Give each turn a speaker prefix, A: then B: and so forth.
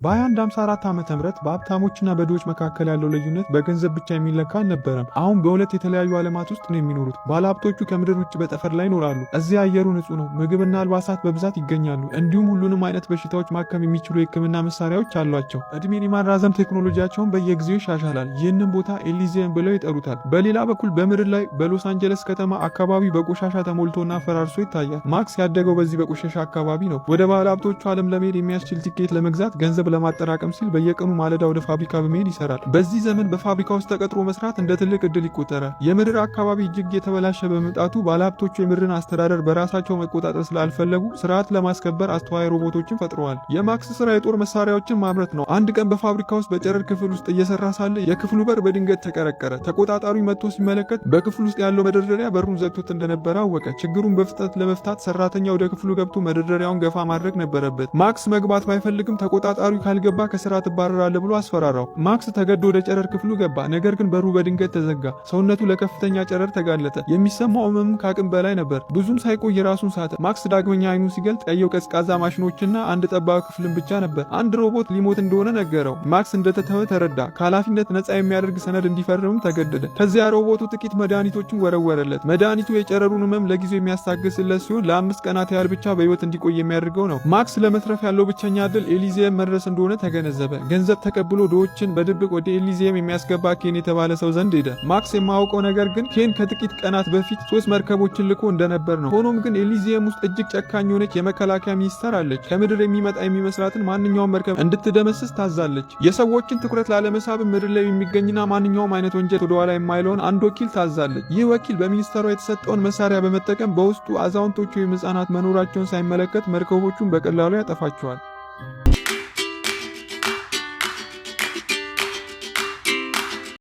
A: በ2154 ዓመተ ምህረት በሀብታሞችና በድሆች መካከል ያለው ልዩነት በገንዘብ ብቻ የሚለካ አልነበረም። አሁን በሁለት የተለያዩ ዓለማት ውስጥ ነው የሚኖሩት። ባለሀብቶቹ ከምድር ውጭ በጠፈር ላይ ይኖራሉ። እዚያ አየሩ ንጹህ ነው፣ ምግብና አልባሳት በብዛት ይገኛሉ። እንዲሁም ሁሉንም አይነት በሽታዎች ማከም የሚችሉ የሕክምና መሳሪያዎች አሏቸው። እድሜን የማራዘም ቴክኖሎጂያቸውን በየጊዜው ይሻሻላል። ይህንን ቦታ ኤሊዚየም ብለው ይጠሩታል። በሌላ በኩል በምድር ላይ በሎስ አንጀለስ ከተማ አካባቢ በቆሻሻ ተሞልቶና ፈራርሶ ይታያል። ማክስ ያደገው በዚህ በቆሻሻ አካባቢ ነው። ወደ ባለሀብቶቹ ዓለም ለመሄድ የሚያስችል ቲኬት ለመግዛት ገንዘብ ለማጠራቀም ሲል በየቀኑ ማለዳ ወደ ፋብሪካ በመሄድ ይሰራል። በዚህ ዘመን በፋብሪካ ውስጥ ተቀጥሮ መስራት እንደ ትልቅ እድል ይቆጠራል። የምድር አካባቢ እጅግ የተበላሸ በመምጣቱ ባለሀብቶቹ የምድርን አስተዳደር በራሳቸው መቆጣጠር ስላልፈለጉ ስርዓት ለማስከበር አስተዋይ ሮቦቶችን ፈጥረዋል። የማክስ ስራ የጦር መሳሪያዎችን ማምረት ነው። አንድ ቀን በፋብሪካ ውስጥ በጨረር ክፍል ውስጥ እየሰራ ሳለ የክፍሉ በር በድንገት ተቀረቀረ። ተቆጣጣሪው መጥቶ ሲመለከት በክፍሉ ውስጥ ያለው መደርደሪያ በሩን ዘግቶት እንደነበረ አወቀ። ችግሩን በፍጥነት ለመፍታት ሰራተኛ ወደ ክፍሉ ገብቶ መደርደሪያውን ገፋ ማድረግ ነበረበት። ማክስ መግባት ባይፈልግም ተቆጣጣሪው ካልገባ ከስራ ትባረራለህ ብሎ አስፈራራው። ማክስ ተገዶ ወደ ጨረር ክፍሉ ገባ። ነገር ግን በሩ በድንገት ተዘጋ። ሰውነቱ ለከፍተኛ ጨረር ተጋለጠ። የሚሰማው ህመም ከአቅም በላይ ነበር። ብዙም ሳይቆይ ራሱን ሳተ። ማክስ ዳግመኛ አይኑ ሲገልጥ ያየው ቀዝቃዛ ማሽኖችና አንድ ጠባብ ክፍልን ብቻ ነበር። አንድ ሮቦት ሊሞት እንደሆነ ነገረው። ማክስ እንደተተወ ተረዳ። ከኃላፊነት ነፃ የሚያደርግ ሰነድ እንዲፈርምም ተገደደ። ከዚያ ሮቦቱ ጥቂት መድኃኒቶችን ወረወረለት። መድኃኒቱ የጨረሩን ህመም ለጊዜው የሚያስታግስለት ሲሆን ለ5 ቀናት ያህል ብቻ በህይወት እንዲቆይ የሚያደርገው ነው። ማክስ ለመትረፍ ያለው ብቸኛ ዕድል ኤሊዚየም መድረስ እንደሆነ ተገነዘበ። ገንዘብ ተቀብሎ ድሆችን በድብቅ ወደ ኤሊዚየም የሚያስገባ ኬን የተባለ ሰው ዘንድ ሄደ። ማክስ የማያውቀው ነገር ግን ኬን ከጥቂት ቀናት በፊት 3 መርከቦችን ልኮ እንደነበር ነው። ሆኖም ግን ኤሊዚየም ውስጥ እጅግ ጨካኝ የሆነች የመከላከያ ሚኒስተር አለች። ከምድር የሚመጣ የሚመስላትን ማንኛውም መርከብ እንድትደመስስ ታዛለች። የሰዎችን ትኩረት ላለመሳብ ምድር ላይ የሚገኝና ማንኛውም አይነት ወንጀል ወደኋላ የማይለውን አንድ ወኪል ታዛለች። ይህ ወኪል በሚኒስተሯ የተሰጠውን መሳሪያ በመጠቀም በውስጡ አዛውንቶች ወይም ህጻናት መኖራቸውን ሳይመለከት መርከቦቹን በቀላሉ ያጠፋቸዋል።